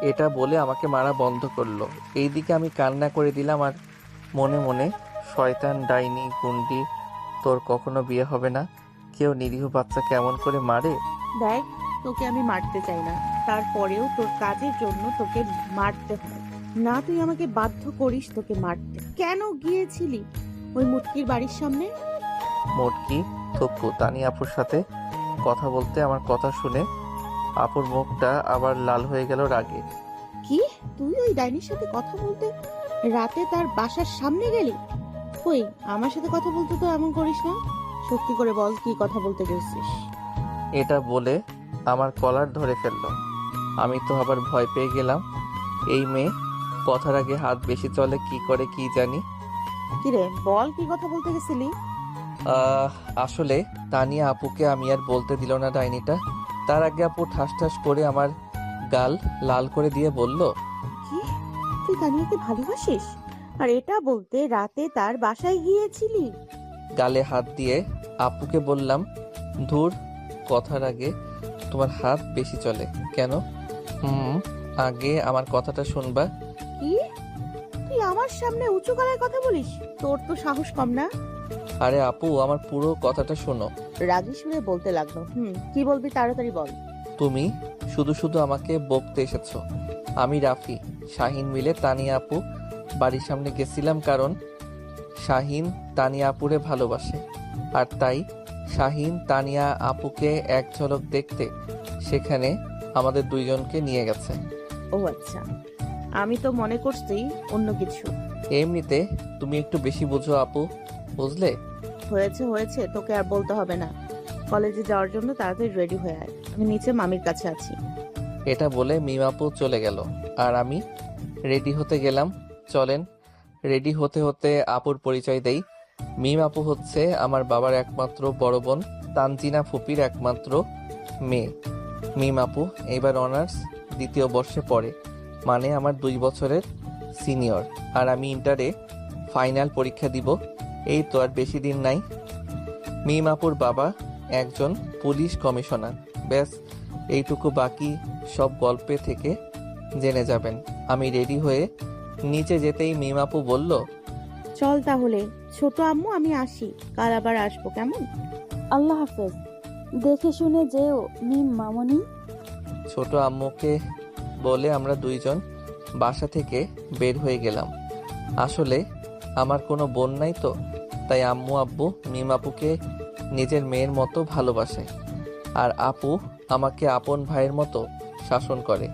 এটা বলে আমাকে মারা বন্ধ করলো। এইদিকে আমি কান্না করে দিলাম আর মনে মনে, শয়তান ডাইনি গুন্ডি, তোর কখনো বিয়ে হবে না। কেউ নিরীহ বাচ্চাকে এমন করে মারে? দেখ, তোকে আমি মারতে চাই না, তারপরেও তোর কাজের জন্য তোকে মারতে হয় না। তুই আমাকে বাধ্য করিস তোকে মারতে। কেন গিয়েছিলি ওই মুটকির বাড়ির সামনে? মোটকি থুকু তানি আপুর সাথে কথা বলতে আমার কথা শুনে আপুর মুখটা আবার লাল হয়ে গেল রাগে। কি, তুই ওই ডাইনির সাথে কথা বলতে রাতে তার বাসার সামনে গেলি? কই, আমার সাথে কথা বলতে তো এমন করিস না। সত্যি করে বল, কি কথা বলতে গেছিস? এটা বলে আমার কলার ধরে ফেললো। আমি তো আবার ভয় পেয়ে গেলাম। এই মেয়ে কথার আগে হাত বেশি চলে কি করে কি জানি। কিরে বল, কি কথা বলতে গেছিলি? আহ আসলে তানিয়া আপুকে আমি আর বলতে দিল না ডাইনিটা। তার আগে আপু ঠাস ঠাস করে আমার গাল লাল করে দিয়ে বলল, কি, তুই তানিয়াকে ভালোবাসিস? আর এটা বলতে রাতে তার বাসায় গিয়েছিলি? গালে হাত দিয়ে আপুকে বললাম, ধুর, কথার আগে তোমার হাত বেশি চলে কেন? হুম, আগে আমার কথাটা শুনবা। কি, তুই আমার সামনে উঁচু গলায় কথা বলিস? তোর তো সাহস কম না। আরে আপু, আমার পুরো কথাটা শোনো। রাগী সুরে বলতে লাগলো। কি বলবি তাড়াতাড়ি বল। তুমি শুধু শুধু আমাকে বকতে এসেছো। আমি রাফি শাহিন মিলে তানিয়া আপু বাড়ির সামনে গেছিলাম, কারণ শাহিন তানিয়া আপুরে ভালোবাসে। আর তাই শাহিন তানিয়া আপুকে এক ঝলক দেখতে সেখানে আমাদের দুইজনকে নিয়ে গেছে। ও আচ্ছা, আমি তো মনে করছি অন্য কিছু। এমনিতে তুমি একটু বেশি বুঝো আপু, বুঝলে? হয়েছে হয়েছে, তোকে আর বলতে হবে না। কলেজে যাওয়ার জন্য তাড়াতাড়ি রেডি হয়ে আয়, আমি নিচে মামির কাছে আছি। এটা বলে মিম আপু চলে গেল আর আমি রেডি হতে গেলাম। চলেন। রেডি হতে হতে আপুর পরিচয় দেই। মিম আপু হচ্ছে আমার বাবার একমাত্র বড় বোন, তানজিনা ফুপির একমাত্র মেয়ে। মিম আপু এবার অনার্স দ্বিতীয় বর্ষে পড়ে, মানে আমার 2 বছরের সিনিয়র। আর আমি ইন্টারে ফাইনাল পরীক্ষা দিব। এই তো আর বেশি দিন নাই। মিম আপুর বাবা একজন পুলিশ কমিশনার। ব্যাস এইটুকু, বাকি সব গল্পে থেকে জেনে যাবেন। আমি রেডি হয়ে নিচে যেতেই মিম আপু বলল, চল তাহলে ছোট আম্মু, আমি আসি, কাল আবার আসবো, কেমন? আল্লাহ হাফেজ, দেখে শুনে যেও মিম মামনি। ছোট আম্মুকে বলে আমরা দুইজন বাসা থেকে বের হয়ে গেলাম। আসলে আমার কোনো বোন নাই তো, তাই আম্মু আব্বু মিম আপুকে নিজের মেয়ের মতো ভালোবাসে। আর আপু আমাকে আপন ভাইয়ের মতো শাসন করে।